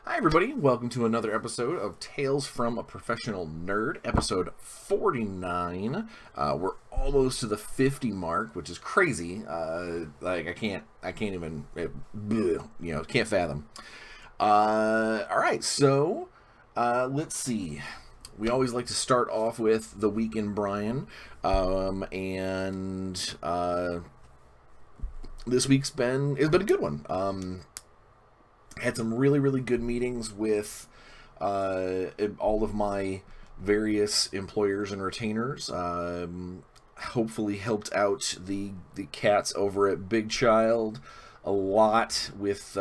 Hi, everybody. Welcome to another episode of Tales from a Professional Nerd, episode 49. We're almost to the 50 mark, which is crazy. I can't even, can't fathom. All right, so let's see. We always like to start off with the week in Bryan, and this week's it's been a good one. Had some really good meetings with all of my various employers and retainers. Hopefully helped out the cats over at Big Child a lot with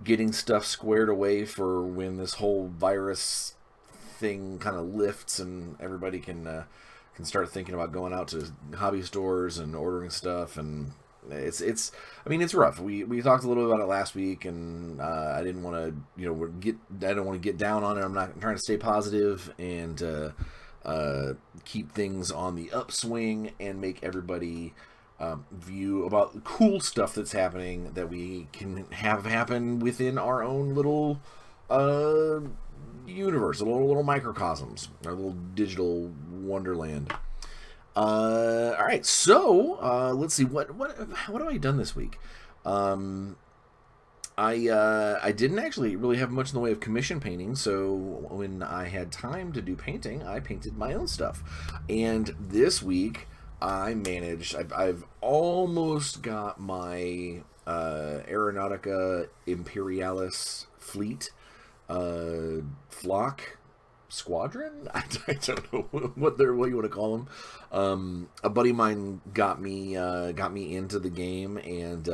getting stuff squared away for when this whole virus thing kind of lifts and everybody can start thinking about going out to hobby stores and ordering stuff. And it's rough. We talked a little bit about it last week, and I didn't want to get down on it. I'm trying to stay positive and keep things on the upswing and make everybody view about the cool stuff that's happening that we can have happen within our own little universe, little microcosms, our little digital wonderland. All right, so let's see what have I done this week. I didn't actually really have much in the way of commission painting, so when I had time to do painting, I painted my own stuff. And this week I managed. I've almost got my Aeronautica Imperialis fleet flock squadron. I don't know what you want to call them. A buddy of mine got me into the game, and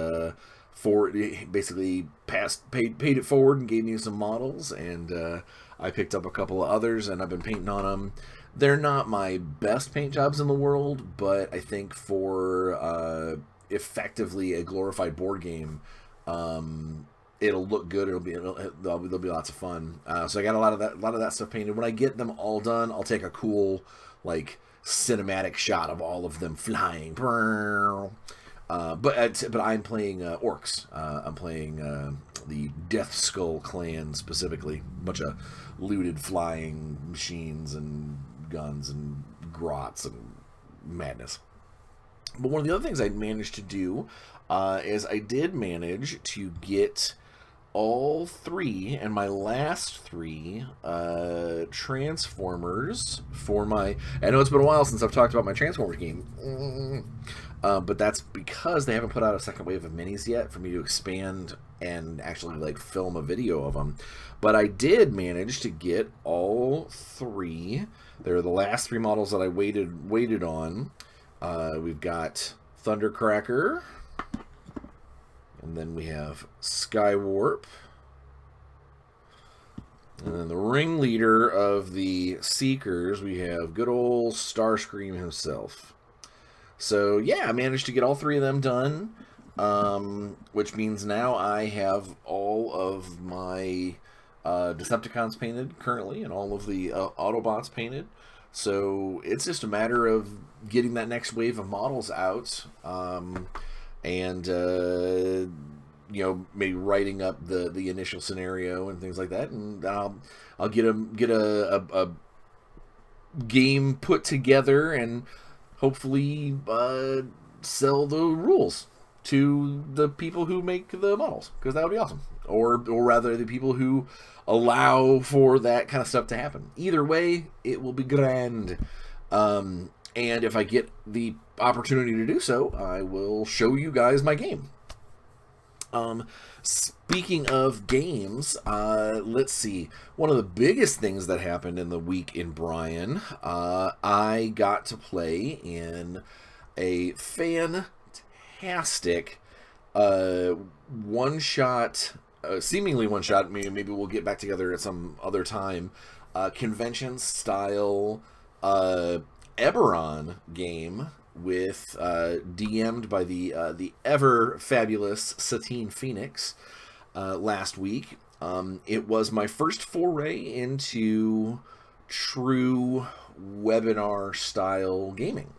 basically paid it forward and gave me some models, and I picked up a couple of others, and I've been painting on them. They're not my best paint jobs in the world, but I think for effectively a glorified board game, it'll look good. There'll be lots of fun. So I got a lot of that stuff painted. When I get them all done, I'll take a cool cinematic shot of all of them flying. But I'm playing orcs. I'm playing the Death Skull clan specifically. A bunch of looted flying machines and guns and grots and madness. But one of the other things I managed to do is I did manage to get all three and my last three Transformers for my... I know it's been a while since I've talked about my Transformers game. But that's because they haven't put out a second wave of minis yet for me to expand and actually film a video of them. But I did manage to get all three. They're the last three models that I waited on. We've got Thundercracker, and then we have Skywarp, and then the ringleader of the Seekers, we have good old Starscream himself. So yeah, I managed to get all three of them done, which means now I have all of my Decepticons painted currently, and all of the Autobots painted. So it's just a matter of getting that next wave of models out, and maybe writing up the initial scenario and things like that, and I'll get a game put together and hopefully sell the rules to the people who make the models, because that would be awesome. Or rather, the people who allow for that kind of stuff to happen. Either way, it will be grand. And if I get the opportunity to do so, I will show you guys my game. Speaking of games, let's see. One of the biggest things that happened in the week in Bryan, I got to play in a fantastic one-shot, seemingly one-shot, maybe we'll get back together at some other time, convention-style Eberron game with DM'd by the ever fabulous Satine Phoenix last week. It was my first foray into true webinar style gaming.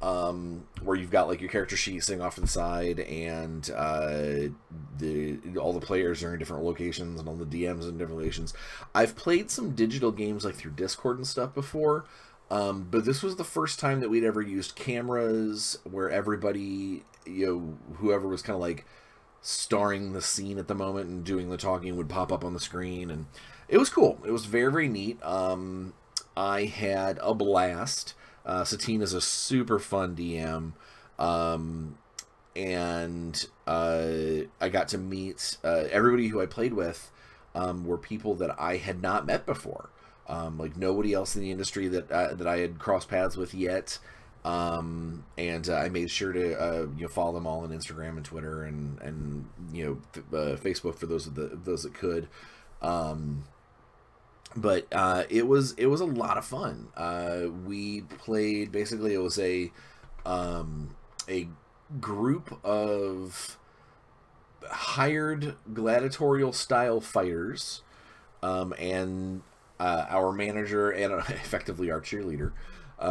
where you've got like your character sheet sitting off to the side, and all the players are in different locations, and all the DMs in different locations. I've played some digital games like through Discord and stuff before, but this was the first time that we'd ever used cameras where everybody, whoever was kind of like starring the scene at the moment and doing the talking would pop up on the screen, and it was cool. It was very, very neat. I had a blast. Satine is a super fun DM, and I got to meet everybody who I played with were people that I had not met before. Like nobody else in the industry that I had crossed paths with yet. And I made sure to follow them all on Instagram and Twitter and Facebook for those that could. But it was a lot of fun. We played, basically it was a group of hired gladiatorial style fighters, and our manager and effectively our cheerleader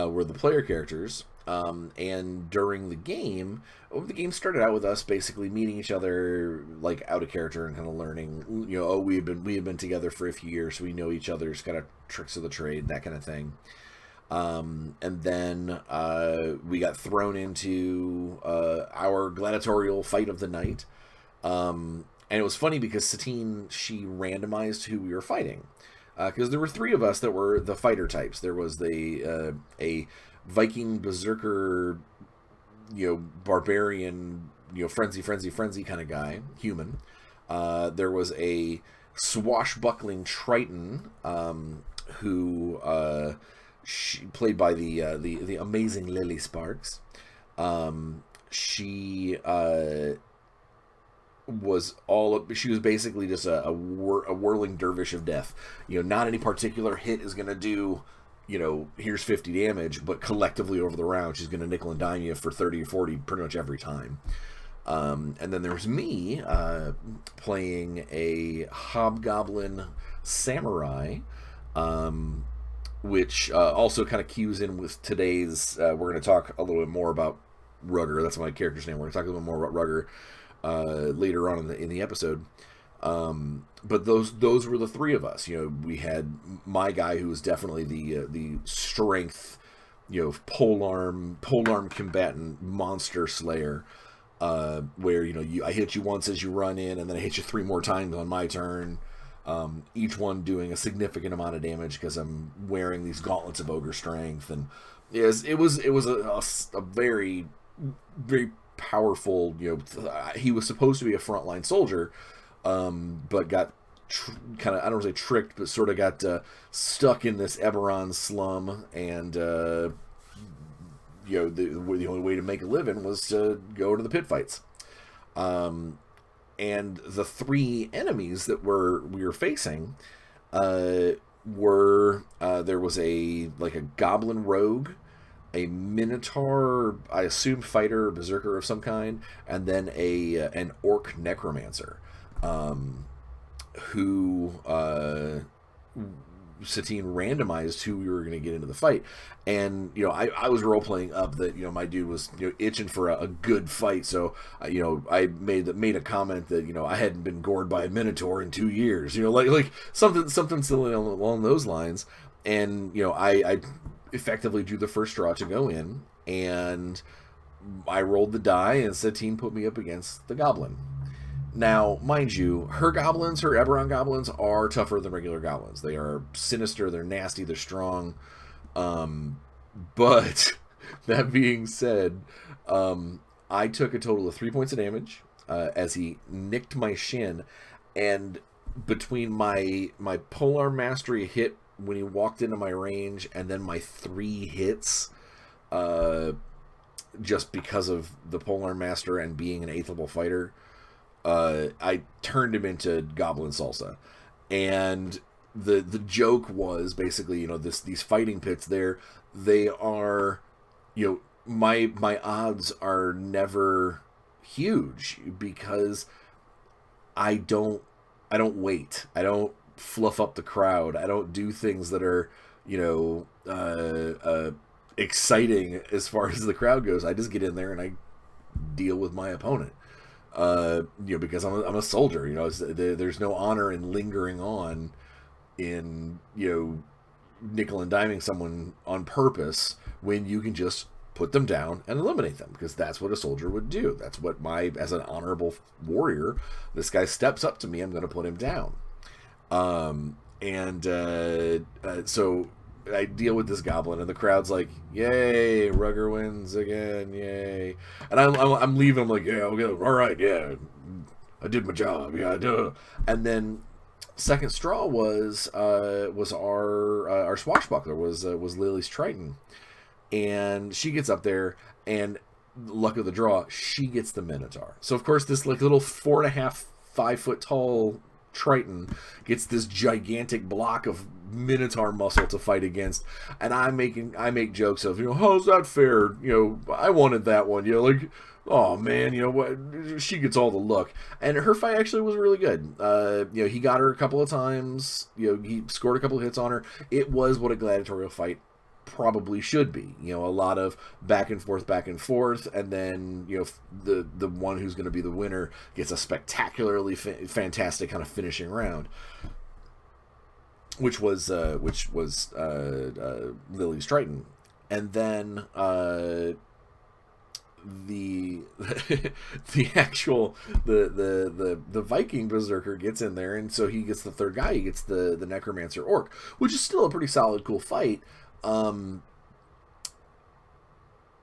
were the player characters. And during the game started out with us basically meeting each other like out of character and kind of learning, we had been together for a few years, so we know each other's kind of tricks of the trade, that kind of thing. And then we got thrown into our gladiatorial fight of the night. And it was funny because Satine, she randomized who we were fighting. Because there were three of us that were the fighter types. There was a Viking berserker, barbarian, frenzy kind of guy, human. There was a swashbuckling Triton, who she played by the amazing Lily Sparks. She was basically just a whirling dervish of death. Not any particular hit is going to do, here's 50 damage, but collectively over the round, she's going to nickel and dime you for 30 or 40 pretty much every time. And then there's me playing a hobgoblin samurai, which also kind of cues in with today's, we're going to talk a little bit more about Rugger. That's my character's name. We're going to talk a little bit more about Rugger later on in the episode. But those were the three of us. We had my guy who was definitely the strength, polearm combatant, monster slayer, where I hit you once as you run in, and then I hit you 3 more times on my turn, each one doing a significant amount of damage because I'm wearing these gauntlets of ogre strength. And yes, it was a very, very powerful. He was supposed to be a frontline soldier, but got kind of, I don't want to say tricked, but sort of got stuck in this Eberron slum, and the only way to make a living was to go to the pit fights. And the 3 enemies that we were facing were there was a goblin rogue, a minotaur, I assume fighter or berserker of some kind, and then an orc necromancer, who Satine randomized who we were going to get into the fight. And I was role playing up that my dude was itching for a good fight, so I made a comment that I hadn't been gored by a minotaur in 2 years, like something silly along those lines. And I effectively drew the first straw to go in, and I rolled the die, and Satine put me up against the goblin. Now, mind you, her Eberron goblins are tougher than regular goblins. They are sinister, they're nasty, they're strong. But that being said, I took a total of 3 points of damage as he nicked my shin, and between my polearm mastery hit when he walked into my range, and then my 3 hits, just because of the polearm master and being an 8th level fighter, I turned him into goblin salsa. And the joke was basically, these fighting pits there, they are, my odds are never huge because I don't wait. I don't fluff up the crowd. I don't do things that are, exciting as far as the crowd goes. I just get in there and I deal with my opponent. Because I'm a soldier. There's no honor in lingering on in nickel and diming someone on purpose when you can just put them down and eliminate them, because that's what a soldier would do. That's what as an honorable warrior, this guy steps up to me, I'm going to put him down. So I deal with this goblin, and the crowd's like, "Yay, Rugger wins again, yay!" And I'm leaving. I'm like, "Yeah, okay, all right, yeah, I did my job, yeah, duh." And then second straw was our swashbuckler was Lily's Triton, and she gets up there, and luck of the draw, she gets the Minotaur. So of course this like little 4.5, 5 foot tall Triton gets this gigantic block of Minotaur muscle to fight against, and I make jokes of, how's that fair? I wanted that one. Like, oh man, what? She gets all the look, and her fight actually was really good. He got her a couple of times. He scored a couple of hits on her. It was what a gladiatorial fight probably should be. A lot of back and forth, and then the one who's going to be the winner gets a spectacularly fantastic kind of finishing round, which was Lily's Triton. And then the the Viking berserker gets in there, and so he gets the third guy. He gets the necromancer orc, which is still a pretty solid, cool fight.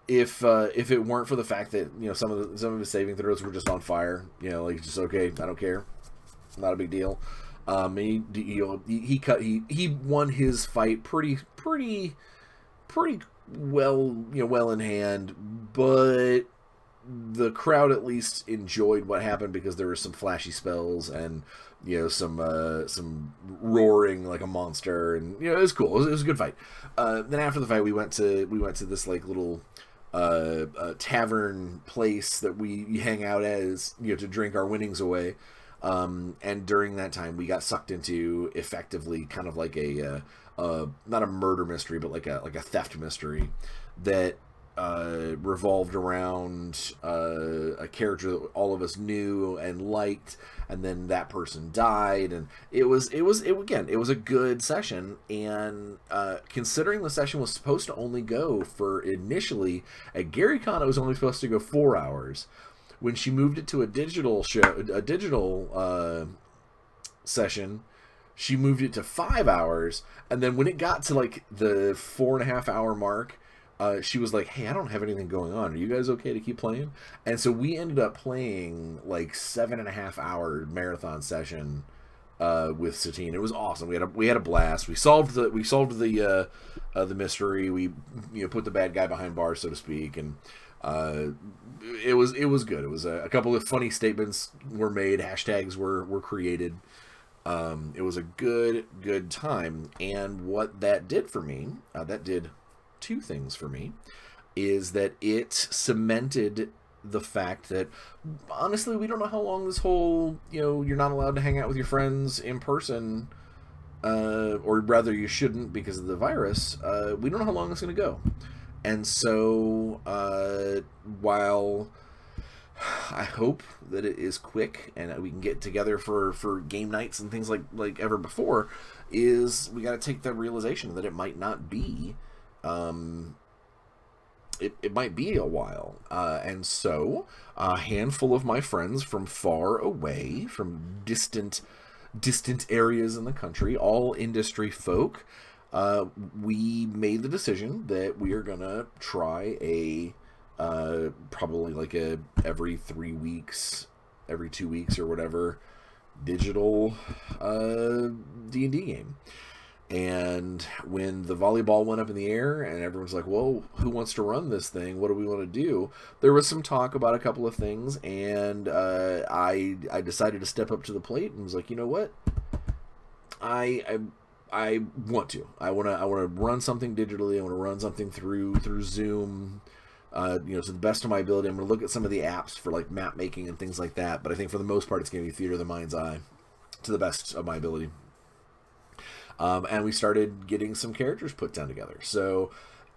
If it weren't for the fact that some of his saving throws were just on fire, like, just okay, I don't care, not a big deal. He won his fight pretty well, well in hand, but the crowd at least enjoyed what happened because there were some flashy spells and some roaring like a monster, and it was cool. It was a good fight. Then after the fight, we went to this like little tavern place that we hang out as to drink our winnings away. And during that time, we got sucked into effectively kind of like a not a murder mystery, but like a theft mystery that revolved around a character that all of us knew and liked, and then that person died, and it was a good session. And considering the session was supposed to only go for initially at Gary Con, it was only supposed to go 4 hours. When she moved it to a digital session, she moved it to 5 hours, and then when it got to like the 4.5 hour mark, she was like, "Hey, I don't have anything going on. Are you guys okay to keep playing?" And so we ended up playing like 7.5 hour marathon session with Satine. It was awesome. We had a blast. We solved the mystery. We put the bad guy behind bars, so to speak, and it was good. It was a couple of funny statements were made. Hashtags were created. It was a good time. And what that did for me, that did two things for me, is that it cemented the fact that honestly we don't know how long this whole you're not allowed to hang out with your friends in person, or rather you shouldn't because of the virus. We don't know how long it's going to go. And so while I hope that it is quick and that we can get together for game nights and things like ever before, is we got to take the realization that it might not be it might be a while. And so a handful of my friends from far away, from distant areas in the country, all industry folk, we made the decision that we are gonna try a probably like a every 3 weeks, every 2 weeks or whatever, digital D&D game. And when the volleyball went up in the air and everyone's like, well, who wants to run this thing? What do we want to do? There was some talk about a couple of things, and I decided to step up to the plate and was like, you know what? I want to. I want to run something digitally. I want to run something through Zoom, to the best of my ability. I'm going to look at some of the apps for like map making and things like that. But I think for the most part, it's going to be theater of the mind's eye to the best of my ability. And we started getting some characters put down together. So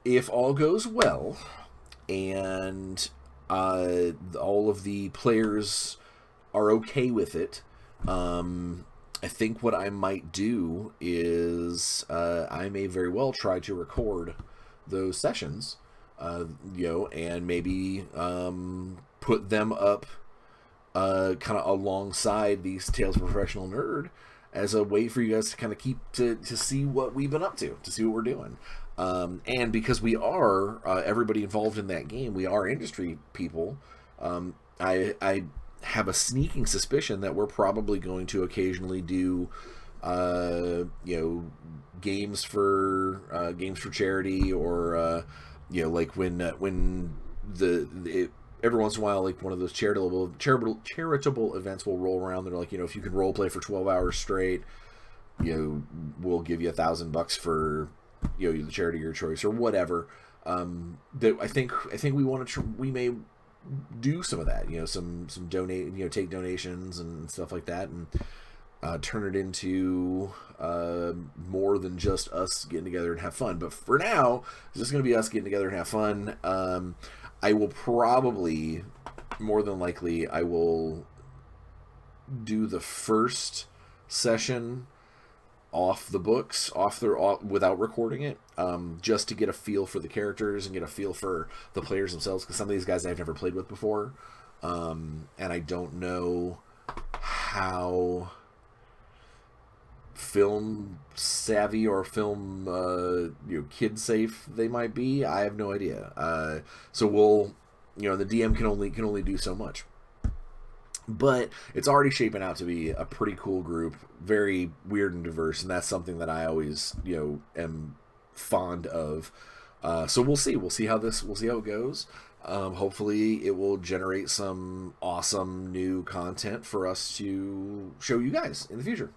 if all goes well, and all of the players are okay with it, I think what I might do is I may very well try to record those sessions, and maybe put them up kind of alongside these Tales of a Professional Nerd as a way for you guys to kind of keep to see what we've been up to see what we're doing. And because we are everybody involved in that game, we are industry people. I have a sneaking suspicion that we're probably going to occasionally do games for charity, or like when every once in a while, like one of those charitable events will roll around. They're like, if you can role play for 12 hours straight, we'll give you $1,000 for the charity of your choice or whatever. That I think we may do some of that. Some donate, take donations and stuff like that, and turn it into more than just us getting together and have fun. But for now, it's just going to be us getting together and have fun. I will probably, more than likely, I will do the first session off the books, without recording it, just to get a feel for the characters and get a feel for the players themselves, because some of these guys I've never played with before, and I don't know how film savvy or film kid safe they might be. I have no idea. So we'll, the DM can only do so much. But it's already shaping out to be a pretty cool group, very weird and diverse, and that's something that I always, am fond of. So we'll see. We'll see how it goes. Hopefully it will generate some awesome new content for us to show you guys in the future.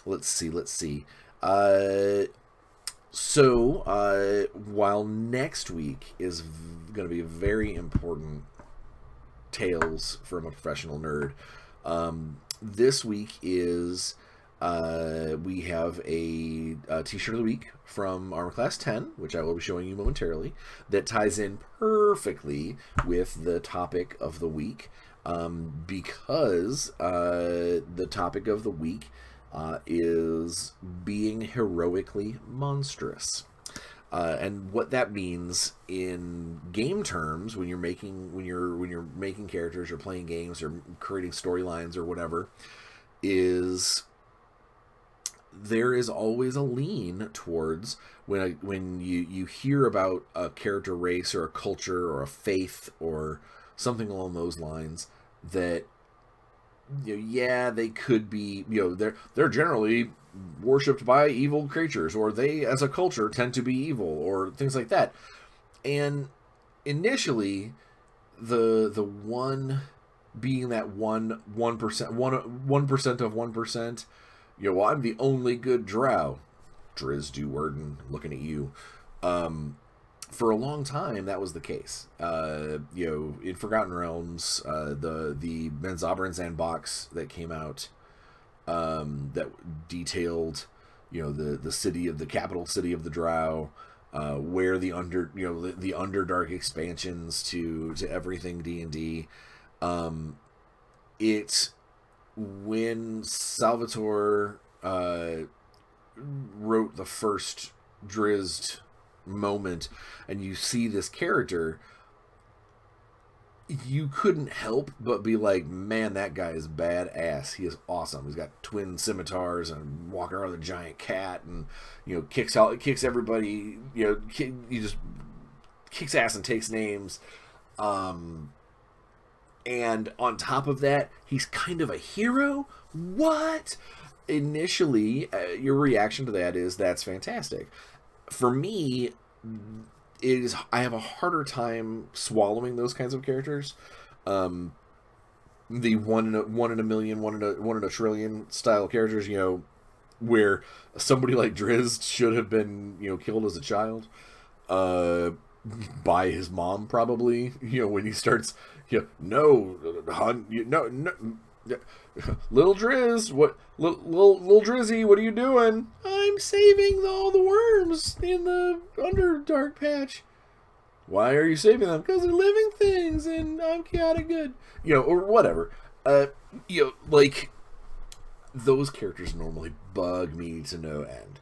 Let's see. So while next week is going to be a very important Tales from a Professional Nerd, this week is we have a t-shirt of the week from Armor Class 10, which I will be showing you momentarily, that ties in perfectly with the topic of the week, because the topic of the week is being heroically monstrous. And what that means in game terms, when you're making characters or playing games or creating storylines or whatever, is there is always a lean towards when you hear about a character race or a culture or a faith or something along those lines, that they could be, they're generally worshipped by evil creatures, or they as a culture tend to be evil, or things like that. And initially the one being that 1% of 1%, well, I'm the only good drow. Driz do Worden, looking at you. For a long time that was the case. In Forgotten Realms, the Menzoberranzan box that came out, that detailed, the capital city of the Drow, where the Underdark expansions to everything D&D. It's when Salvatore wrote the first Drizzt moment, and you see this character, you couldn't help but be like, man, that guy is badass. He is awesome. He's got twin scimitars and walking around with a giant cat, and kicks everybody. He just kicks ass and takes names. And on top of that, he's kind of a hero. What? Initially, your reaction to that is, that's fantastic. For me, I have a harder time swallowing those kinds of characters. The one in a million, one in a trillion style characters, where somebody like Drizzt should have been, killed as a child, by his mom, probably. When he starts, no, hon, no, little Drizzt, what, little Drizzy, what are you doing? I'm I'm saving all the worms in the Underdark patch. Why are you saving them? Because they're living things, and I'm chaotic good. Or whatever. Like, those characters normally bug me to no end.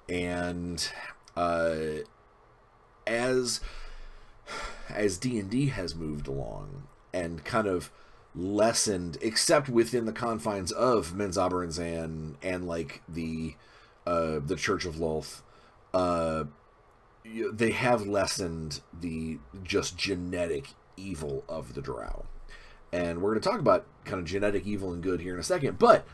And as D&D has moved along and kind of lessened, except within the confines of Menzoberranzan and like the Church of Lolth, they have lessened the just genetic evil of the Drow. And we're going to talk about kind of genetic evil and good here in a second. But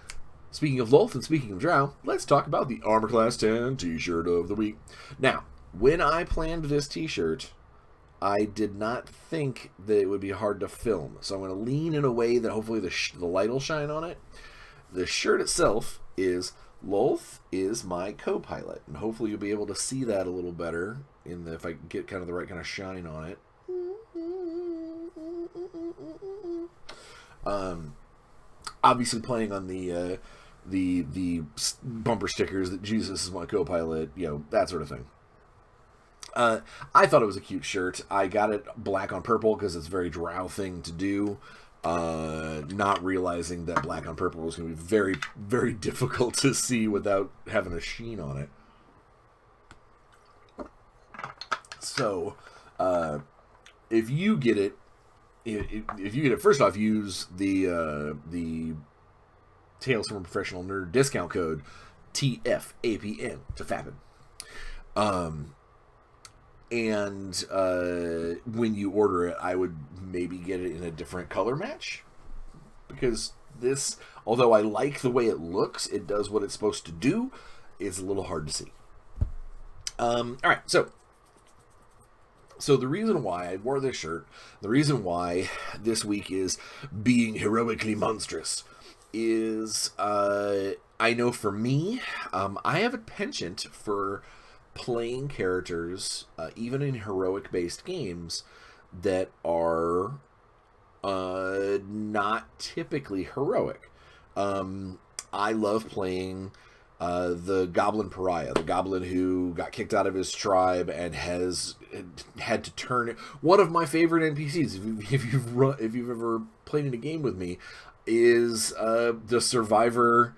speaking of Lolth and speaking of Drow, let's talk about the Armor Class 10 t-shirt of the week. Now, when I planned this t-shirt, I did not think that it would be hard to film. So I'm going to lean in a way that hopefully the light will shine on it. The shirt itself is Lolth is my co-pilot. And hopefully you'll be able to see that a little better if I get kind of the right kind of shine on it. Obviously playing on the bumper stickers that Jesus is my co-pilot, that sort of thing. I thought it was a cute shirt. I got it black on purple because it's a very Drow thing to do. Not realizing that black on purple was going to be very, very difficult to see without having a sheen on it. So, if you get it, first off, use the Tales from a Professional Nerd discount code TFAPN to FAPN. And when you order it, I would maybe get it in a different color match, because this, although I like the way it looks, it does what it's supposed to do. It's a little hard to see. All right, so the reason why I wore this shirt, the reason why this week is being heroically monstrous, is I know for me, I have a penchant for playing characters, even in heroic-based games, that are not typically heroic. I love playing the Goblin Pariah, the Goblin who got kicked out of his tribe and has had to turn. One of my favorite NPCs, if you've ever played in a game with me, is the survivor.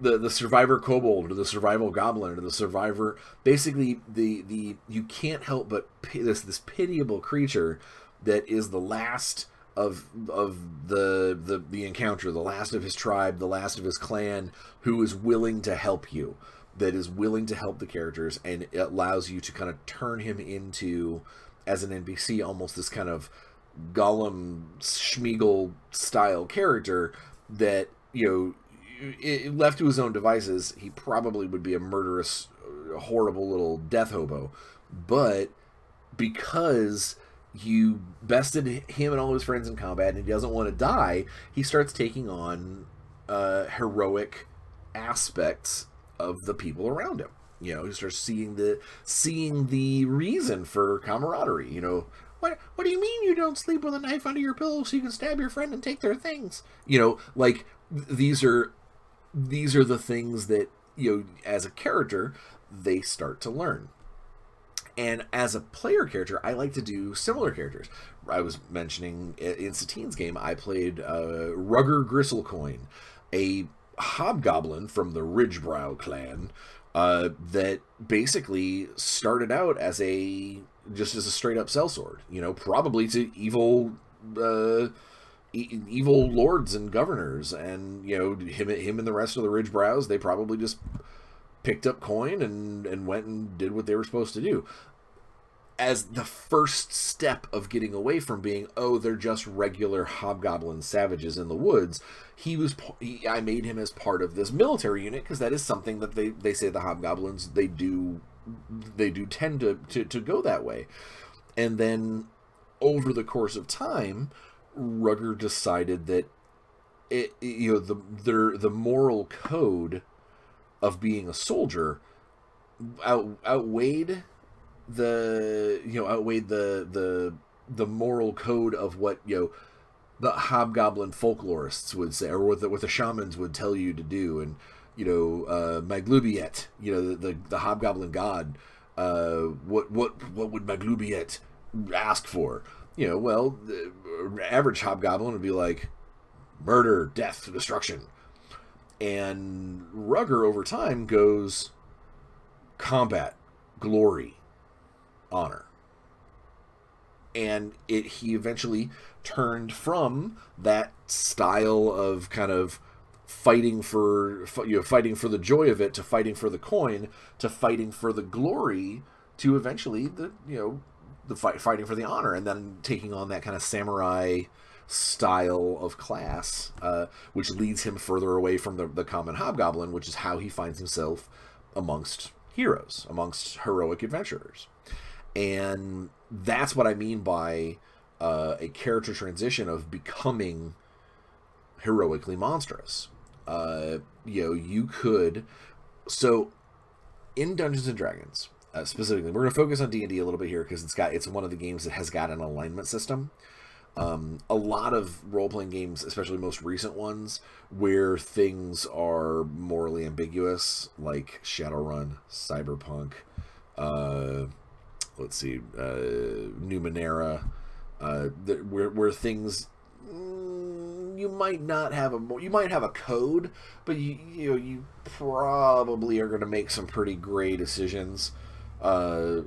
The survivor kobold, or the survival goblin, or the survivor, basically the you can't help but this pitiable creature that is the last of the encounter, the last of his tribe, the last of his clan, who is willing to help you, that is willing to help the characters, and it allows you to kind of turn him into, as an NPC, almost this kind of Gollum Schmeagol style character that, left to his own devices, he probably would be a murderous, horrible little death hobo. But because you bested him and all his friends in combat, and he doesn't want to die, he starts taking on heroic aspects of the people around him. He starts seeing the reason for camaraderie. What do you mean you don't sleep with a knife under your pillow so you can stab your friend and take their things? Like, these are the things that, as a character, they start to learn. And as a player character, I like to do similar characters. I was mentioning in Satine's game, I played Rugger Gristlecoin, a hobgoblin from the Ridgebrow clan that basically started out as just as a straight up sellsword. Probably to evil lords and governors, and him and the rest of the Ridgebrows, they probably just picked up coin and went and did what they were supposed to do. As the first step of getting away from being, they're just regular hobgoblin savages in the woods, I made him as part of this military unit, because that is something that they say the hobgoblins, they do tend to go that way. And then over the course of time, Rugger decided that the moral code of being a soldier outweighed the moral code of what the hobgoblin folklorists would say, or what the shamans would tell you to do. And Maglubiet, the hobgoblin god. What would Maglubiet ask for? Well, the average hobgoblin would be like murder, death, destruction. And Rugger over time goes combat, glory, honor. And he eventually turned from that style of kind of fighting for the joy of it, to fighting for the coin, to fighting for the glory, to eventually fighting for the honor, and then taking on that kind of samurai style of class, which leads him further away from the common hobgoblin, which is how he finds himself amongst heroes, amongst heroic adventurers. And that's what I mean by a character transition of becoming heroically monstrous. You could... So, in Dungeons & Dragons, specifically, we're going to focus on D&D a little bit here, because it's one of the games that has got an alignment system. A lot of role-playing games, especially most recent ones, where things are morally ambiguous, like Shadowrun, Cyberpunk, Numenera, where things, you might have a code, but you probably are going to make some pretty gray decisions that,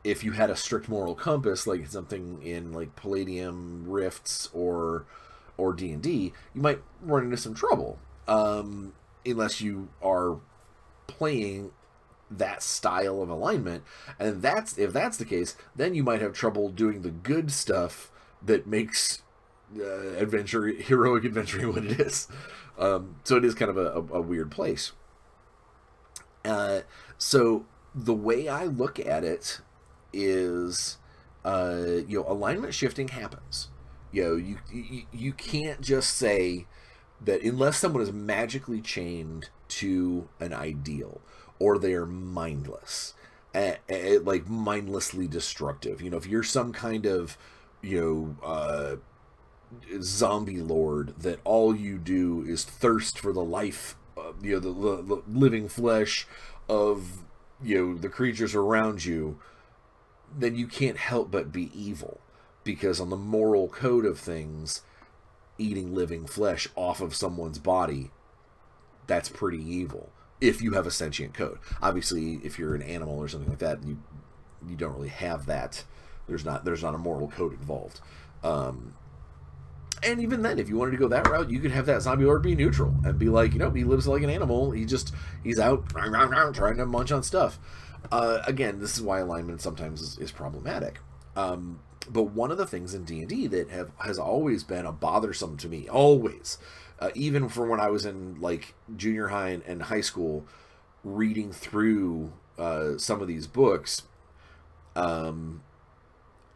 if you had a strict moral compass, like something in like Palladium, Rifts, or D&D, you might run into some trouble, unless you are playing that style of alignment. And if that's the case, then you might have trouble doing the good stuff that makes heroic adventuring what it is. So it is kind of a weird place. So the way I look at it is, alignment shifting happens. You can't just say that unless someone is magically chained to an ideal, or they are mindless, like mindlessly destructive. If you're some kind of zombie lord that all you do is thirst for the life, the living flesh of the creatures around you, then you can't help but be evil, because on the moral code of things, eating living flesh off of someone's body, that's pretty evil if you have a sentient code. Obviously, if you're an animal or something like that, you don't really have that. There's not a moral code involved. And even then, if you wanted to go that route, you could have that zombie lord be neutral and be like, he lives like an animal. He's out trying to munch on stuff. Again, this is why alignment sometimes is problematic. But one of the things in D&D that has always been a bothersome to me, always, even from when I was in like junior high and high school, reading through some of these books,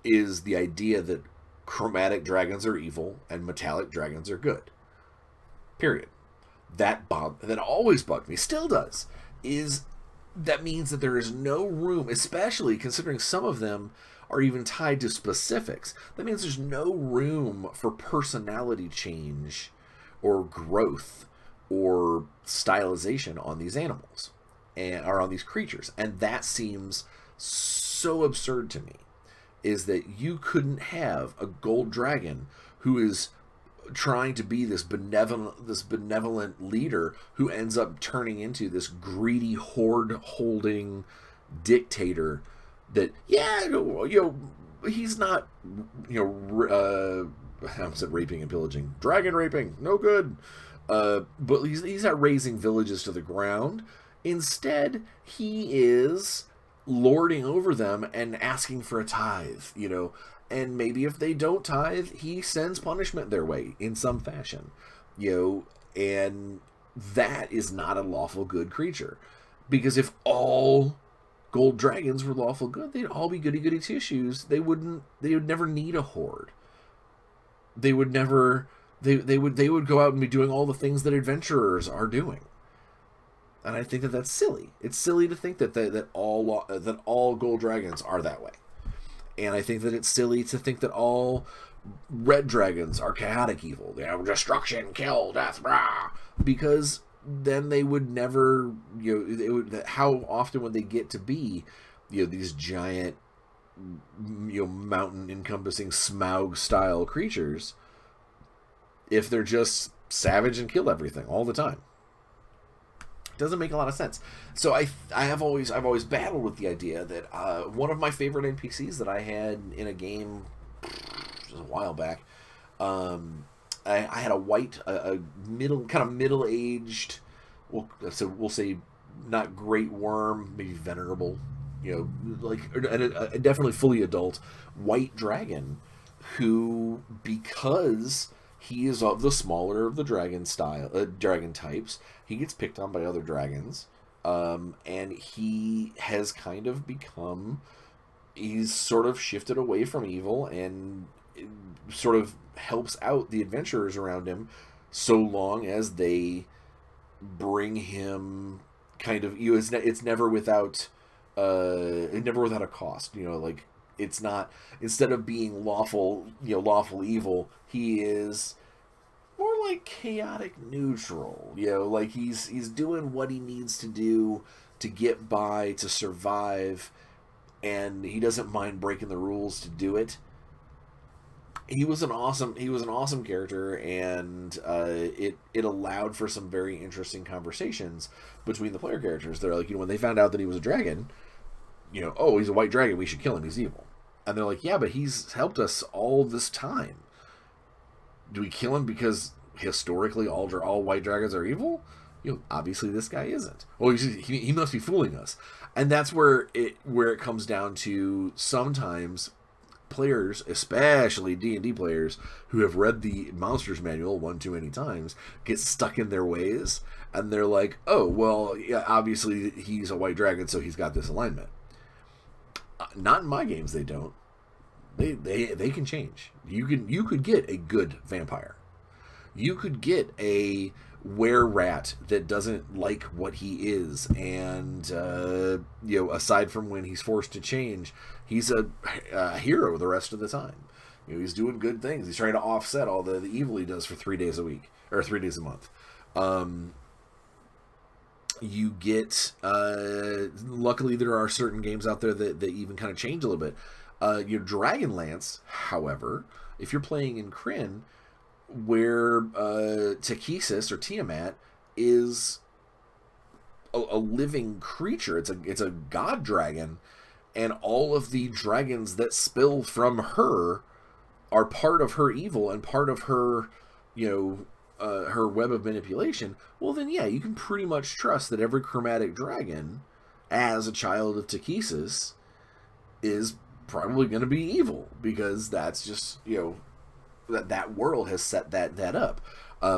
is the idea that chromatic dragons are evil and metallic dragons are good. Period. That always bugged me, still does, is that means that there is no room, especially considering some of them are even tied to specifics. That means there's no room for personality change or growth or stylization on these animals or on these creatures. And that seems so absurd to me, is that you couldn't have a gold dragon who is trying to be this benevolent leader who ends up turning into this greedy hoard-holding dictator that, he's not, I said raping and pillaging. Dragon raping, no good. But he's not razing villages to the ground. Instead, he is lording over them and asking for a tithe, and maybe if they don't tithe, he sends punishment their way in some fashion, and that is not a lawful good creature. Because if all gold dragons were lawful good, they'd all be goody-goody two-shoes. They would never need a horde. They would would go out and be doing all the things that adventurers are doing. And I think that that's silly. It's silly to think that all gold dragons are that way. And I think that it's silly to think that all red dragons are chaotic evil. They have destruction, kill, death, rah. because then they would never, how often would they get to be, these giant, mountain encompassing Smaug style creatures if they're just savage and kill everything all the time? Doesn't make a lot of sense. So I've always battled with the idea that one of my favorite NPCs that I had in a game just a while back, I had a white, a middle aged, we'll say not great worm, maybe venerable, like a definitely fully adult white dragon, who, because he is of the smaller of the dragon types, he gets picked on by other dragons, and he has kind of become, he's sort of shifted away from evil and sort of helps out the adventurers around him, so long as they bring him kind of, it's never without a cost, like it's not, instead of being lawful evil, he is more like chaotic neutral, like he's doing what he needs to do to get by, to survive, and he doesn't mind breaking the rules to do it. He was an awesome character, and it allowed for some very interesting conversations between the player characters. They're like, when they found out that he was a dragon, oh, he's a white dragon, we should kill him, he's evil. And they're like, yeah, but he's helped us all this time. Do we kill him because historically all white dragons are evil? Obviously this guy isn't. Well, he must be fooling us. And that's where it comes down to, sometimes players, especially D&D players who have read the Monsters manual one too many times, get stuck in their ways, and they're like, oh, well, yeah, obviously he's a white dragon, so he's got this alignment. Not in my games, they don't. They can change. You could get a good vampire. You could get a were-rat that doesn't like what he is, and aside from when he's forced to change, he's a hero the rest of the time. He's doing good things. He's trying to offset all the evil he does for 3 days a week, or 3 days a month. You get, luckily there are certain games out there that even kind of change a little bit. Your Dragonlance, however, if you're playing in Krynn, where Takesis or Tiamat is a living creature, it's a god dragon, and all of the dragons that spill from her are part of her evil and part of her, her web of manipulation. Well, then, yeah, you can pretty much trust that every chromatic dragon, as a child of Takesis, is probably going to be evil, because that's just, that world has set that up.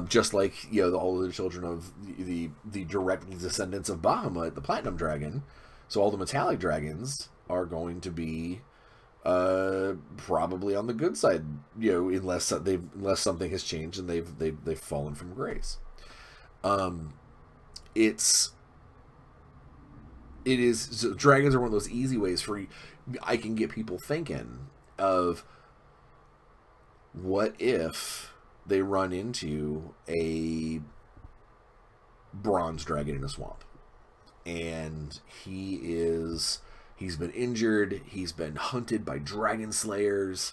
Just like, all of the children of the direct descendants of Bahamut, the Platinum Dragon. So all the metallic dragons are going to be probably on the good side, unless something has changed and they've fallen from grace. So dragons are one of those easy ways I can get people thinking of, what if they run into a bronze dragon in a swamp, and he's been injured, he's been hunted by dragon slayers,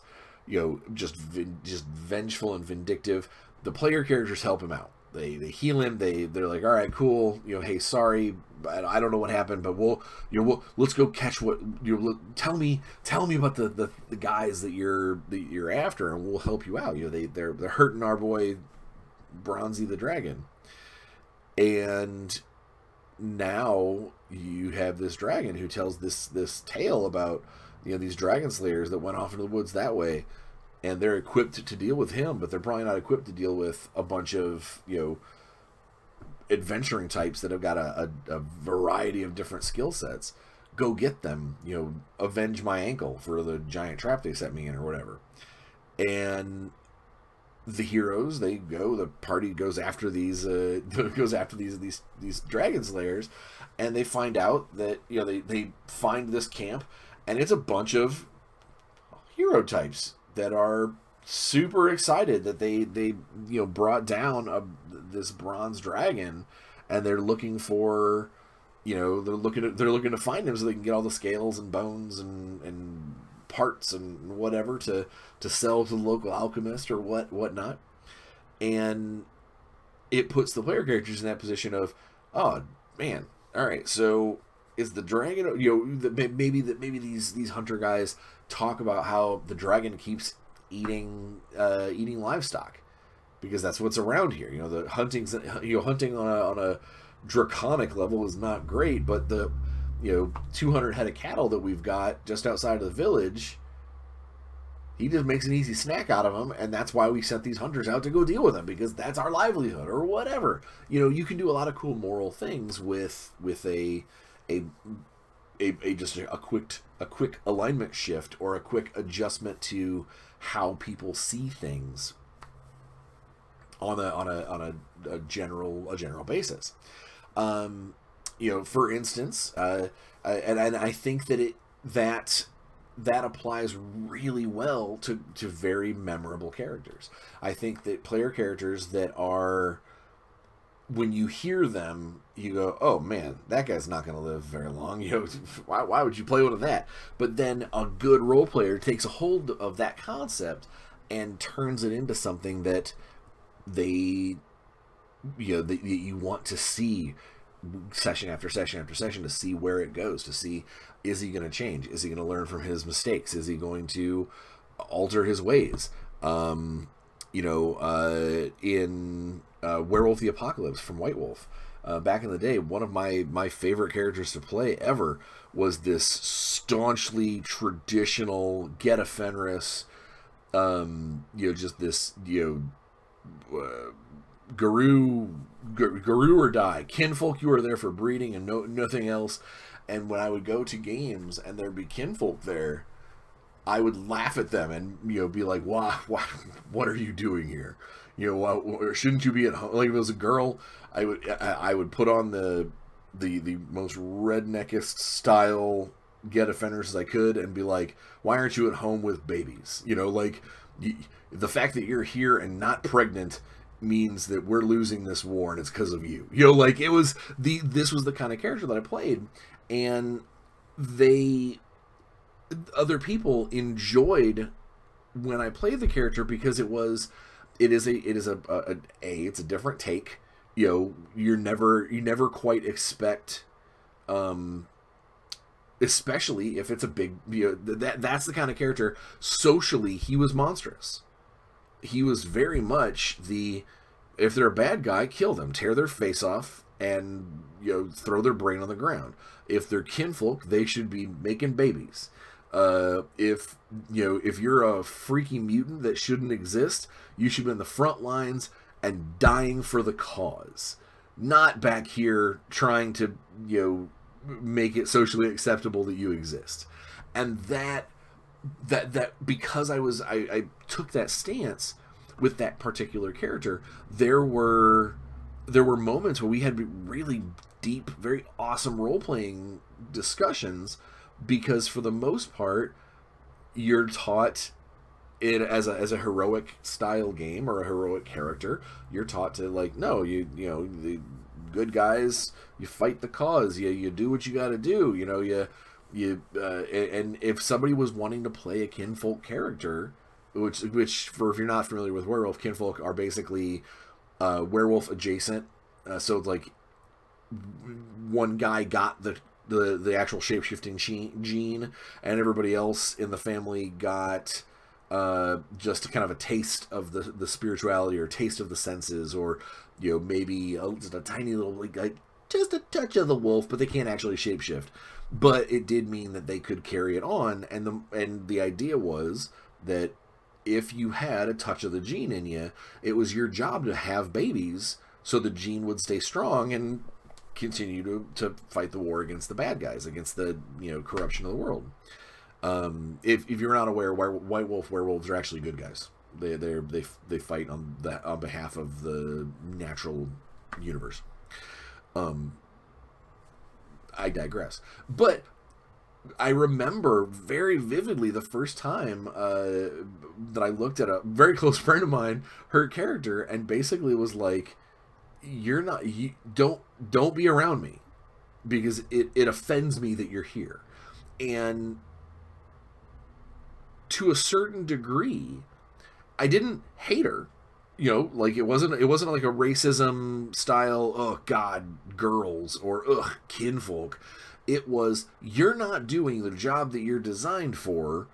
just vengeful and vindictive. The player characters help him out. They heal him. They're like, all right, cool. Hey, sorry, I don't know what happened, but let's go catch what. Tell me about the guys that you're after, and we'll help you out. They're hurting our boy Bronzy the dragon, and now you have this dragon who tells this tale about these dragon slayers that went off into the woods that way. And they're equipped to deal with him, but they're probably not equipped to deal with a bunch of, adventuring types that have got a variety of different skill sets. Go get them, avenge my ankle for the giant trap they set me in or whatever. And the heroes, the party goes after these dragon slayers, and they find out that, they find this camp, and it's a bunch of hero types that are super excited that they brought down this bronze dragon, and they're looking for, they're looking to find him so they can get all the scales and bones and parts and whatever to sell to the local alchemist or whatnot. And it puts the player characters in that position of, oh man, all right, so is the dragon, maybe these hunter guys talk about how the dragon keeps eating livestock because that's what's around here. The hunting on a draconic level is not great, but the 200 head of cattle that we've got just outside of the village, he just makes an easy snack out of them, and that's why we sent these hunters out to go deal with them, because that's our livelihood or whatever. You can do a lot of cool moral things with a just a quick alignment shift or a quick adjustment to how people see things on a general basis. For instance, and I think that applies really well to very memorable characters. I think that player characters that are, when you hear them, you go, oh man, that guy's not going to live very long. Why would you play one of that? But then a good role player takes a hold of that concept and turns it into something that that you want to see session after session after session, to see where it goes, to see, is he going to change? Is he going to learn from his mistakes? Is he going to alter his ways? In Werewolf the Apocalypse from White Wolf, back in the day, one of my favorite characters to play ever was this staunchly traditional Get a Fenris, just this, Guru or die. Kinfolk, you are there for breeding and nothing else. And when I would go to games and there'd be kinfolk there, I would laugh at them and be like, "Why? What are you doing here? Shouldn't you be at home?" Like if it was a girl, I would put on the most redneckest style Get Offenders as I could and be like, "Why aren't you at home with babies? The fact that you're here and not pregnant means that we're losing this war, and it's because of you." This was the kind of character that I played, and other people enjoyed when I played the character because it's a different take. You never quite expect, especially if it's a big, that's the kind of character. Socially, he was monstrous. He was very much if they're a bad guy, kill them, tear their face off, and throw their brain on the ground. If they're kinfolk, they should be making babies. If you're a freaky mutant that shouldn't exist, you should be in the front lines and dying for the cause, not back here trying to make it socially acceptable that you exist. And that because I took that stance with that particular character, there were moments where we had really deep, very awesome role-playing discussions, because for the most part you're taught it as a heroic style game or a heroic character. You're taught to, like, no, the good guys, you fight the cause, you do what you got to do, and if somebody was wanting to play a kinfolk character, which for, if you're not familiar with werewolf, kinfolk are basically werewolf adjacent. So it's like one guy got the actual shape-shifting gene, and everybody else in the family got just kind of a taste of the spirituality, or taste of the senses, or maybe just a tiny little, like just a touch of the wolf, but they can't actually shapeshift. But it did mean that they could carry it on, and the idea was that if you had a touch of the gene in you, it was your job to have babies so the gene would stay strong and continue to fight the war against the bad guys, against the corruption of the world. If you're not aware, White Wolf werewolves are actually good guys. They fight on behalf of the natural universe. I digress. But I remember very vividly the first time that I looked at a very close friend of mine, her character, and basically was like, "You're not. You don't be around me because it offends me that you're here." And to a certain degree, I didn't hate her. Like it wasn't like a racism style, oh god, girls, or ugh, kinfolk. It was, you're not doing the job that you're designed for,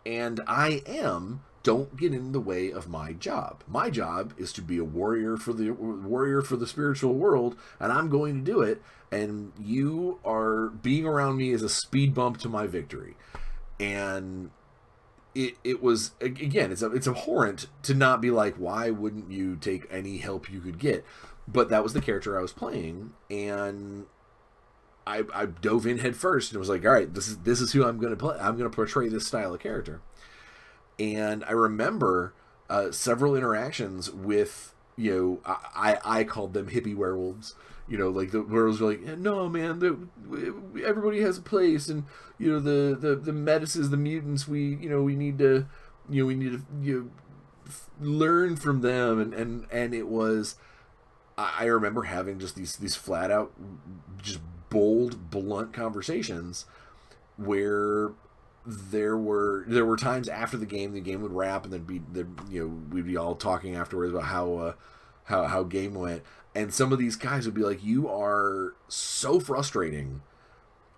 and I am. Don't get in the way of my job. My job is to be a warrior for the spiritual world, and I'm going to do it. And you are being around me as a speed bump to my victory. And it was, again, it's abhorrent to not be like, why wouldn't you take any help you could get? But that was the character I was playing, and I dove in head first and was like, all right, this is who I'm going to play. I'm going to portray this style of character. And I remember several interactions with, I called them hippie werewolves. Like the werewolves were like, no man, everybody has a place, and the medicines, the mutants, we need to learn from them, and it was. I remember having just these flat out, just bold, blunt conversations where there were times after the game would wrap, and we'd be all talking afterwards about how game went, and some of these guys would be like, you are so frustrating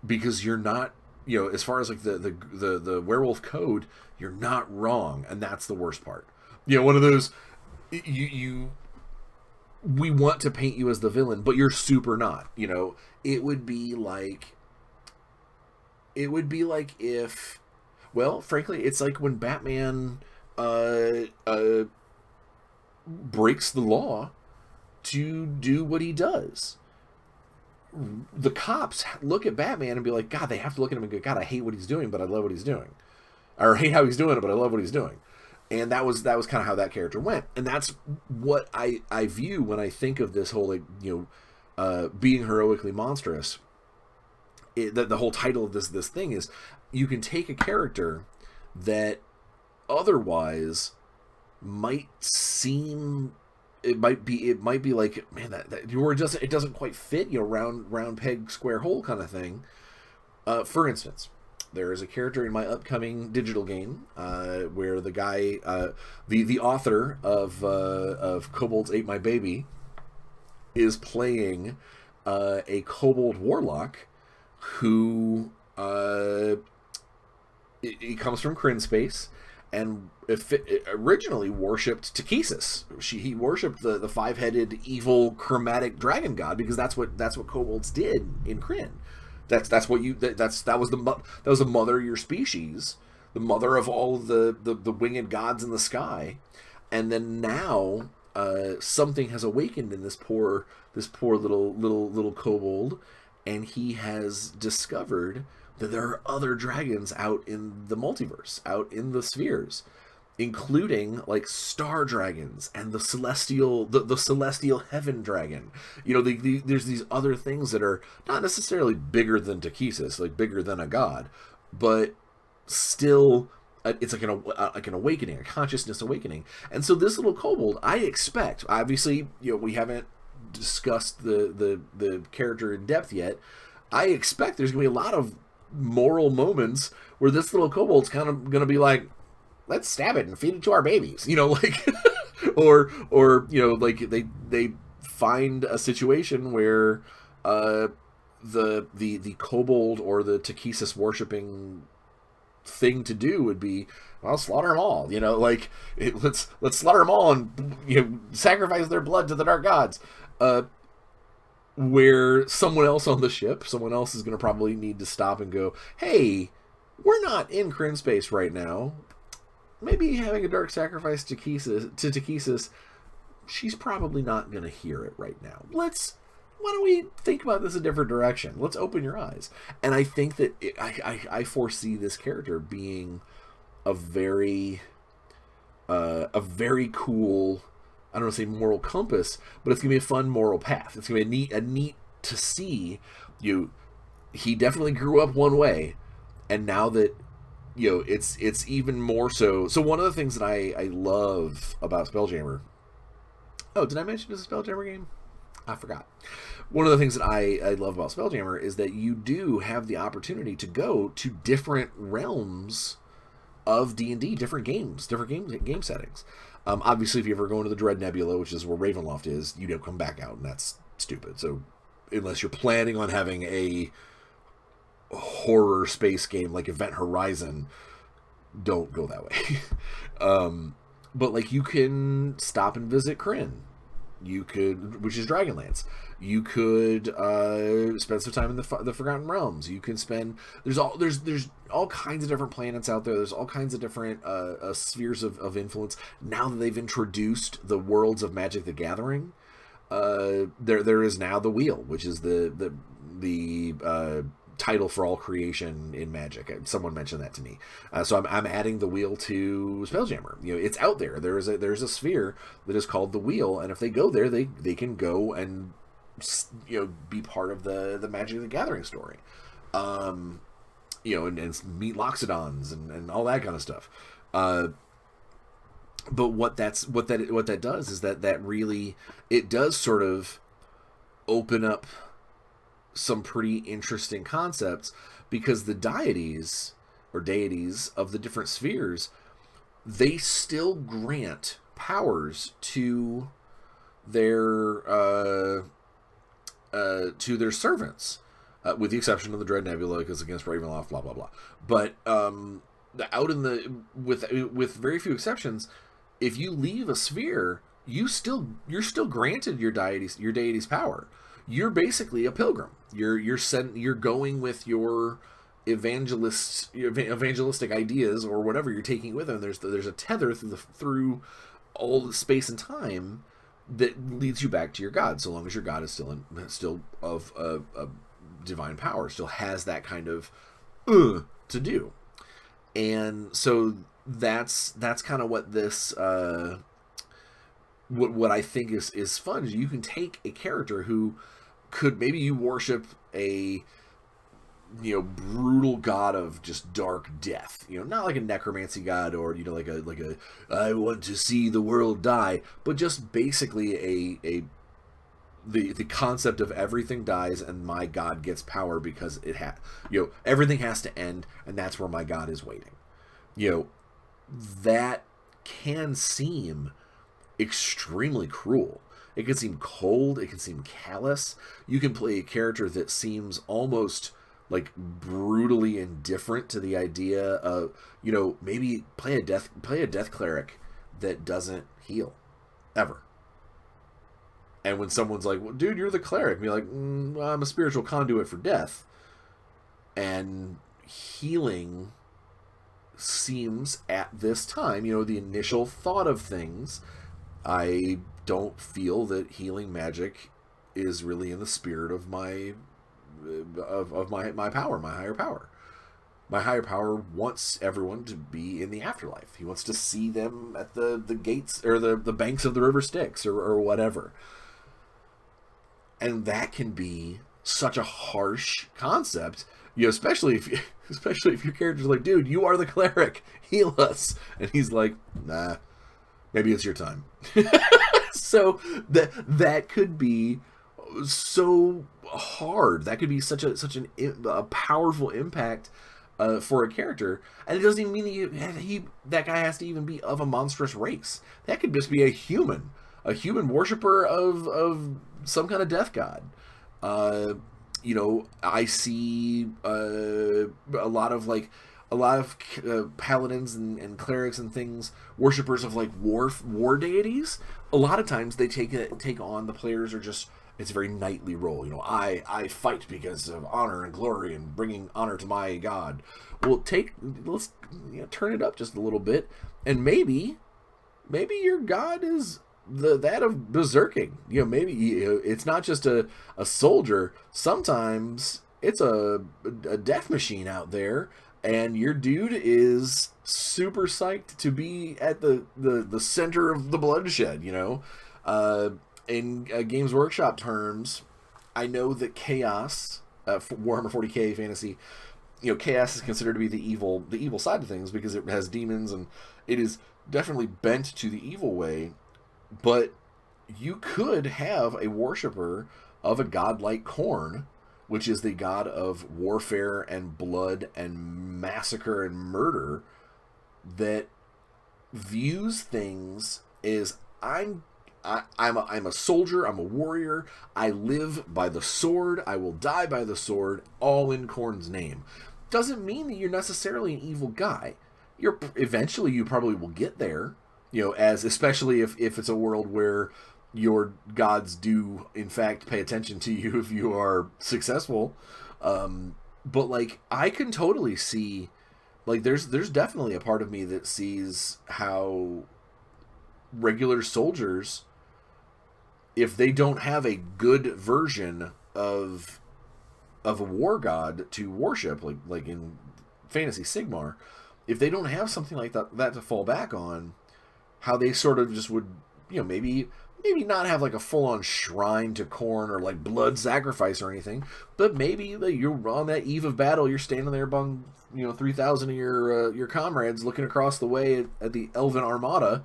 because you're not, as far as like the werewolf code, you're not wrong, and that's the worst part. One of those, you we want to paint you as the villain, but you're super not. It would be like if, well, frankly, it's like when Batman breaks the law to do what he does. The cops look at Batman and be like, God, they have to look at him and go, God, I hate what he's doing, but I love what he's doing. Or I hate how he's doing it, but I love what he's doing. And that was kind of how that character went. And that's what I view when I think of this whole, being heroically monstrous. The whole title of this thing is, you can take a character that otherwise might seem, it might be like, man, that it doesn't quite fit, round peg square hole kind of thing. For instance, there is a character in my upcoming digital game where the guy, the author of Kobolds Ate My Baby, is playing a kobold warlock who he comes from Kryn space, and originally worshipped Takesis. He worshipped the five-headed evil chromatic dragon god, because that's what kobolds did in Kryn. That was the mother of your species, the mother of all the winged gods in the sky. And then now something has awakened in this poor little kobold, and he has discovered that there are other dragons out in the multiverse, out in the spheres, including like star dragons and the celestial heaven dragon. There's these other things that are not necessarily bigger than Takesis, like bigger than a god, but still it's like an awakening, a consciousness awakening. And so this little kobold, I expect, obviously, we haven't discussed the character in depth yet. I expect there's gonna be a lot of moral moments where this little kobold's kind of gonna be like, let's stab it and feed it to our babies, like, or like they find a situation where the kobold or the Takesis worshipping thing to do would be, well, slaughter them all, let's slaughter them all and sacrifice their blood to the dark gods. Where someone else on the ship, someone else is going to probably need to stop and go, hey, we're not in Kryn space right now. Maybe having a dark sacrifice to Takesis, she's probably not going to hear it right now. Why don't we think about this a different direction? Let's open your eyes. And I think that I foresee this character being a very cool, I don't want to say moral compass, but it's going to be a fun moral path. It's going to be a neat to see he definitely grew up one way, and now that it's even more so. So one of the things that I love about Spelljammer. Oh, did I mention it's a Spelljammer game? I forgot. One of the things that I love about Spelljammer is that you do have the opportunity to go to different realms of D&D, different game settings. Obviously, if you ever go into the Dread Nebula, which is where Ravenloft is, you don't come back out, and that's stupid. So unless you're planning on having a horror space game like Event Horizon, don't go that way. But like you can stop and visit Kryn. You could, which is Dragonlance. You could spend some time in the Forgotten Realms. You can spend there's all kinds of different planets out there. There's all kinds of different spheres of influence. Now that they've introduced the worlds of Magic the Gathering, there is now the Wheel, which is the title for all creation in Magic. Someone mentioned that to me, so I'm adding the Wheel to Spelljammer. It's out there. There's a sphere that is called the Wheel, and if they go there, they can go and be part of the Magic the Gathering story, and meet Loxodons and all that kind of stuff. But what that does is that really it does sort of open up some pretty interesting concepts, because the deities of the different spheres, they still grant powers to their servants, with the exception of the Dread Nebula, because against Ravenloft, blah blah blah. But out in the with very few exceptions, if you leave a sphere, you're still granted your deity's power. You're basically a pilgrim. You're going with your evangelistic ideas or whatever you're taking with them. There's a tether through all the space and time that leads you back to your God, so long as your God is still of divine power, still has that kind of to do. And so that's kind of what this what I think is fun is you can take a character who could, maybe you worship a brutal god of just dark death, not like a necromancy god, or like a I want to see the world die, but just basically the concept of everything dies and my god gets power because everything has to end, and that's where my god is waiting. That can seem extremely cruel. It can seem cold. It can seem callous. You can play a character that seems almost like brutally indifferent to the idea of, maybe play a death cleric that doesn't heal ever. And when someone's like, well, dude, you're the cleric, be like, I'm a spiritual conduit for death. And healing seems at this time, the initial thought of things, I don't feel that healing magic is really in the spirit of my power, my higher power. My higher power wants everyone to be in the afterlife. He wants to see them at the gates or the banks of the river Styx or whatever. And that can be such a harsh concept, especially if your character's like, dude, you are the cleric, heal us, and he's like, nah, maybe it's your time. So that could be so hard. That could be such a powerful impact for a character, and it doesn't even mean that guy has to even be of a monstrous race. That could just be a human worshiper of some kind of death god. I see a lot of paladins and clerics and things, worshippers of like war deities. A lot of times they take on, the players are just, it's a very knightly role. I fight because of honor and glory and bringing honor to my god. Well, let's turn it up just a little bit, and maybe your god is that of berserking. Maybe it's not just a soldier. Sometimes it's a death machine out there, and your dude is super psyched to be at the center of the bloodshed. In Games Workshop terms, I know that chaos Warhammer 40k fantasy, chaos is considered to be the evil side of things because it has demons and it is definitely bent to the evil way. But you could have a worshiper of a god like Khorne, which is the god of warfare and blood and massacre and murder, that views things as I'm a soldier, I'm a warrior, I live by the sword, I will die by the sword, all in Khorne's name. Doesn't mean that you're necessarily an evil guy. Eventually you probably will get there, as especially if it's a world where your gods do in fact pay attention to you if you are successful. But like I can totally see, like there's definitely a part of me that sees how regular soldiers, if they don't have a good version of a war god to worship, like in Fantasy Sigmar, if they don't have something like that to fall back on, how they sort of just would, maybe not have like a full-on shrine to Khorne or like blood sacrifice or anything, but maybe you're on that eve of battle, you're standing there among 3,000 of your comrades looking across the way at the Elven Armada,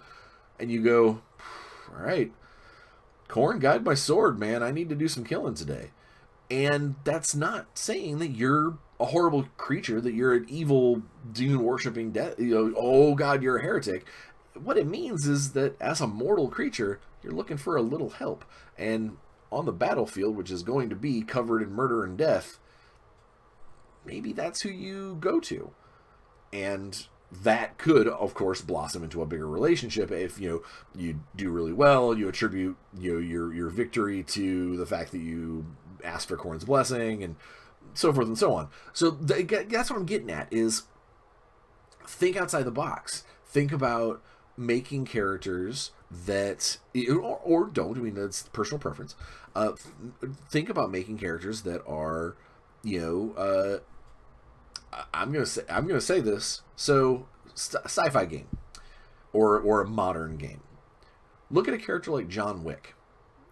and you go, all right, Khorne, guide my sword, man. I need to do some killing today. And that's not saying that you're a horrible creature, that you're an evil demon worshipping oh god, you're a heretic. What it means is that as a mortal creature, you're looking for a little help. And on the battlefield, which is going to be covered in murder and death, maybe that's who you go to. And that could, of course, blossom into a bigger relationship if you do really well. You attribute your victory to the fact that you asked for Khorne's blessing and so forth and so on. So that's what I'm getting at, is think outside the box. Think about making characters that, or don't. I mean, that's personal preference. Think about making characters that are, I'm gonna say this. So, sci-fi game, or a modern game. Look at a character like John Wick.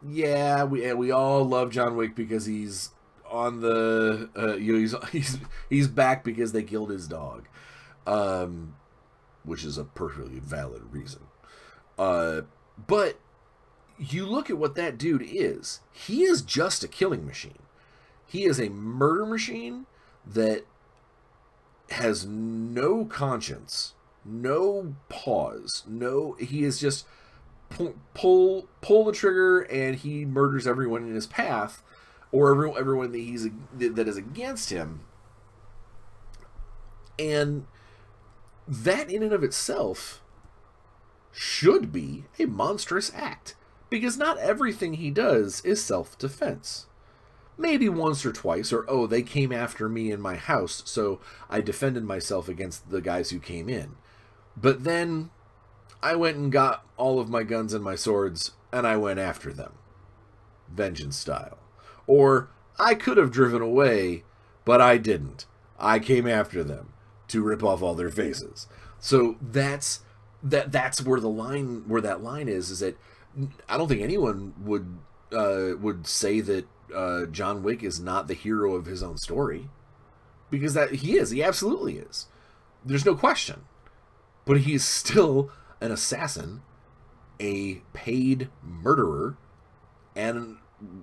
Yeah, we all love John Wick because he's on the he's back because they killed his dog, which is a perfectly valid reason. But you look at what that dude is. He is just a killing machine. He is a murder machine that has no conscience, no pause, he is just pull the trigger and he murders everyone in his path, or everyone that is against him. And that in and of itself should be a monstrous act, because not everything he does is self-defense. Maybe once or twice, or, they came after me in my house, so I defended myself against the guys who came in. But then I went and got all of my guns and my swords, and I went after them. Vengeance style. Or, I could have driven away, but I didn't. I came after them to rip off all their faces. So that's where that line is that I don't think anyone would say that John Wick is not the hero of his own story, because that he absolutely is. There's no question. But he's still an assassin, a paid murderer, and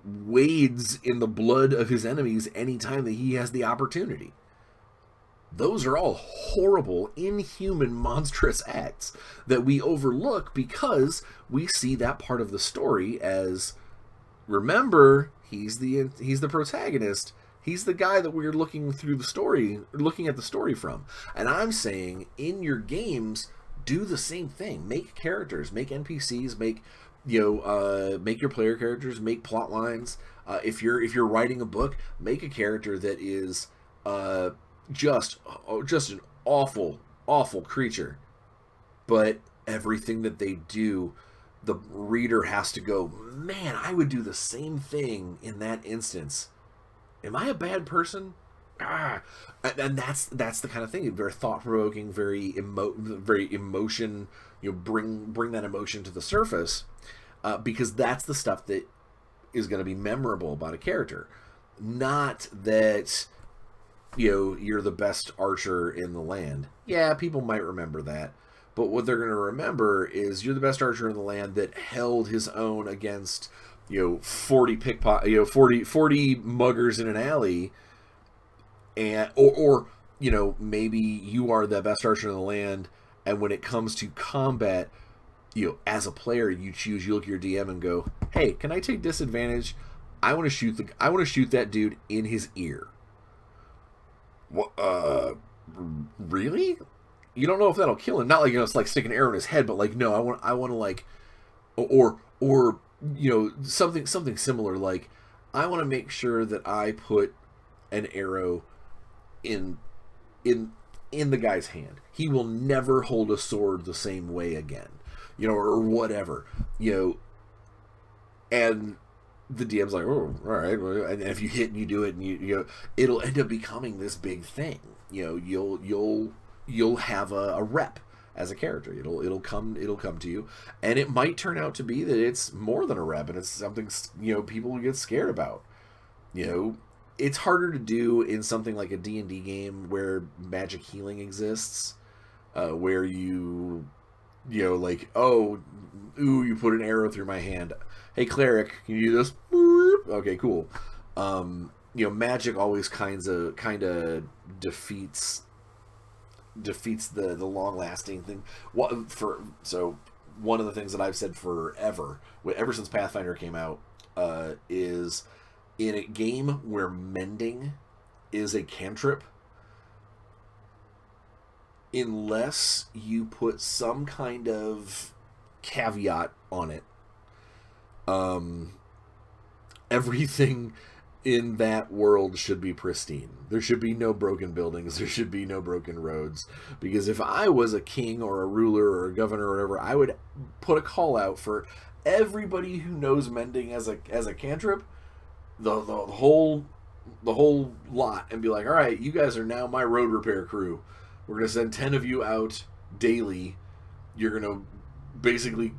wades in the blood of his enemies anytime that he has the opportunity. Those are all horrible, inhuman, monstrous acts that we overlook because we see that part of the story as, remember, he's the protagonist. He's the guy that we're looking at the story from. And I'm saying, in your games, do the same thing. Make characters, make NPCs, make your player characters, make plot lines. If you're writing a book, make a character that is just an awful creature. But everything that they do, the reader has to go, man, I would do the same thing in that instance. Am I a bad person? And that's the kind of thing. Very thought provoking, very emotion. Bring that emotion to the surface, because that's the stuff that is going to be memorable about a character. Not that, you're the best archer in the land. Yeah, people might remember that. But what they're going to remember is you're the best archer in the land that held his own against, 40 40 muggers in an alley. And, maybe you are the best archer in the land, and when it comes to combat, as a player, you look at your DM and go, hey, can I take disadvantage? I want to shoot that dude in his ear. What? Really? You don't know if that'll kill him. Not like, it's like stick an arrow in his head, but like, no, I want to like, or something similar. Like, I want to make sure that I put an arrow in the guy's hand. He will never hold a sword the same way again, or whatever, and the DM's like, oh, all right, and if you hit and you do it, and it'll end up becoming this big thing. You'll have a rep as a character. It'll come to you, and it might turn out to be that it's more than a rep, and it's something people get scared about. It's harder to do in something like a D&D game where magic healing exists, where you like, oh, ooh, you put an arrow through my hand. Hey, cleric, can you do this? Okay, cool. Magic always kind of defeats the long lasting thing. So one of the things that I've said forever, ever since Pathfinder came out, is in a game where mending is a cantrip, unless you put some kind of caveat on it, everything in that world should be pristine. There should be no broken buildings. There should be no broken roads. Because if I was a king or a ruler or a governor or whatever, I would put a call out for everybody who knows mending as a cantrip, the whole lot, and be like, all right, you guys are now my road repair crew. We're going to send 10 of you out daily. You're going to basically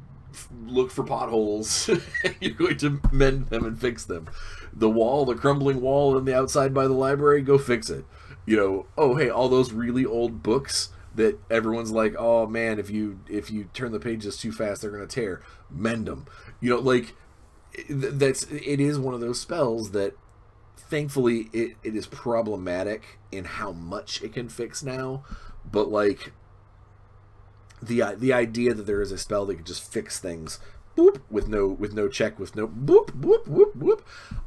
look for potholes. You're going to mend them and fix them. The crumbling wall on the outside by the library, go fix it. Oh, hey, all those really old books that everyone's like, oh man, if you turn the pages too fast, they're going to tear. Mend them. Like, it is one of those spells that, thankfully, it is problematic in how much it can fix now, but like the idea that there is a spell that can just fix things, boop, with no check, with no boop boop boop boop,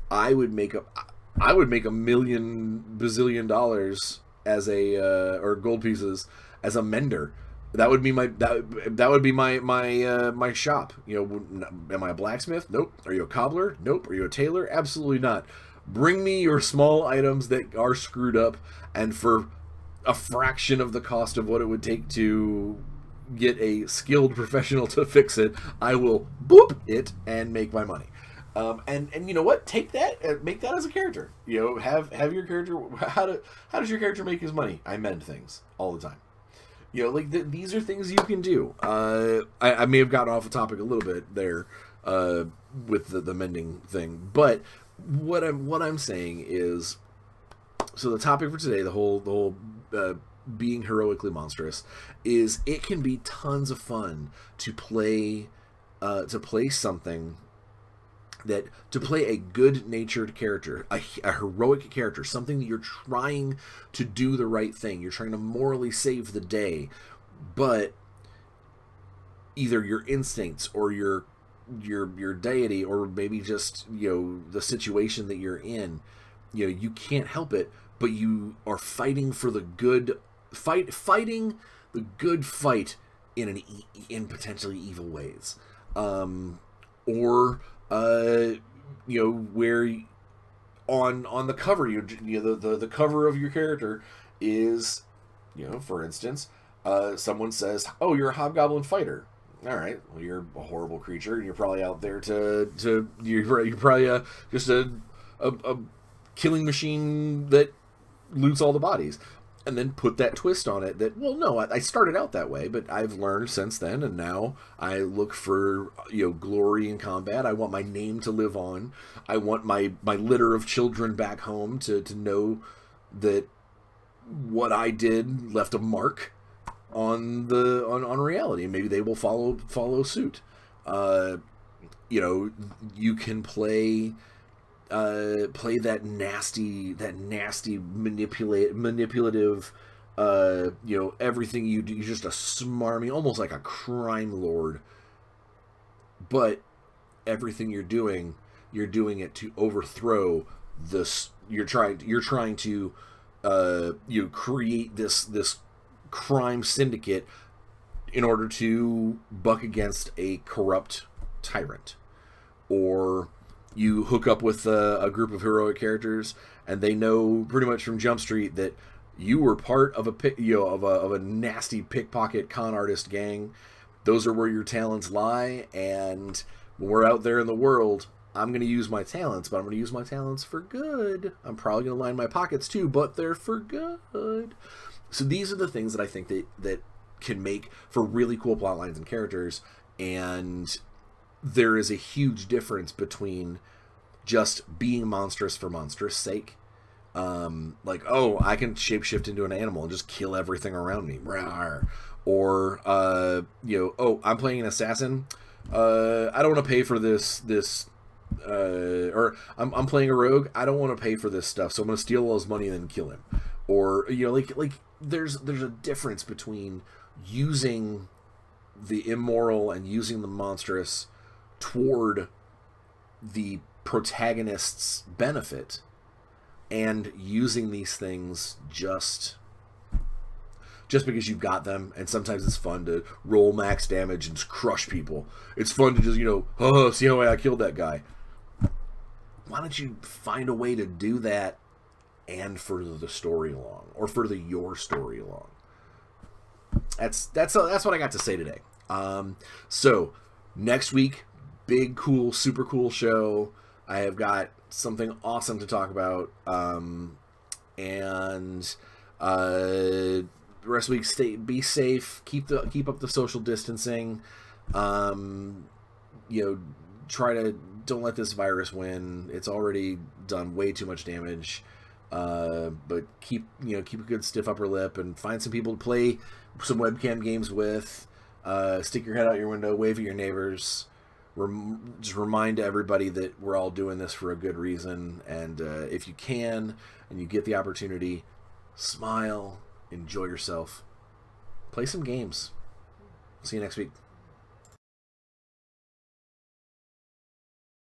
I would make a million bazillion dollars as a or gold pieces as a mender. That would be my shop. Am I a blacksmith? Nope. Are you a cobbler? Nope. Are you a tailor? Absolutely not. Bring me your small items that are screwed up, and for a fraction of the cost of what it would take to get a skilled professional to fix it, I will boop it and make my money. And you know what? Take that and make that as a character. Have your character. How does your character make his money? I mend things all the time. These are things you can do. I may have gotten off the topic a little bit there with the mending thing, but what I'm saying is, so the topic for today, the whole being heroically monstrous, is it can be tons of fun to play something to play a good-natured character, a heroic character, something that you're trying to do the right thing. You're trying to morally save the day, but either your instincts or your deity, or maybe just the situation that you're in, you can't help it, but you are fighting for the good fighting the good fight in potentially evil ways, or where on the cover, the cover of your character is, for instance, someone says, oh, you're a hobgoblin fighter. All right, well, you're a horrible creature, and you're probably out there you're probably just a killing machine that loots all the bodies. and then put that twist on it that, well, no, I started out that way, but I've learned since then, and now I look for, glory in combat. I want my name to live on. I want my litter of children back home to know that what I did left a mark on on reality. Maybe they will follow suit. You can play that nasty manipulative, everything you do. You're just a smarmy, almost like a crime lord. But everything you're doing it to overthrow this. You're trying to, create this crime syndicate in order to buck against a corrupt tyrant, or you hook up with a group of heroic characters, and they know pretty much from Jump Street that you were part of a nasty pickpocket con artist gang. Those are where your talents lie, and when we're out there in the world, I'm going to use my talents, but I'm going to use my talents for good. I'm probably going to line my pockets too, but they're for good. So these are the things that I think that can make for really cool plot lines and characters, and there is a huge difference between just being monstrous for monstrous sake. Like, oh, I can shapeshift into an animal and just kill everything around me. Or, oh, I'm playing an assassin. I don't want to pay for this, or I'm playing a rogue. I don't want to pay for this stuff, so I'm going to steal all his money and then kill him. Or, like there's a difference between using the immoral and using the monstrous toward the protagonist's benefit, and using these things just because you've got them. And sometimes it's fun to roll max damage and crush people. It's fun to just, see how I killed that guy. Why don't you find a way to do that and further the story along, or further your story along? That's what I got to say today. So next week, big, cool, super cool show. I have got something awesome to talk about. And the rest of the week, be safe, keep up the social distancing. Don't let this virus win. It's already done way too much damage. But keep a good stiff upper lip, and find some people to play some webcam games with. Stick your head out your window, wave at your neighbors. Just remind everybody that we're all doing this for a good reason. And if you can, and you get the opportunity, smile, enjoy yourself, play some games. See you next week.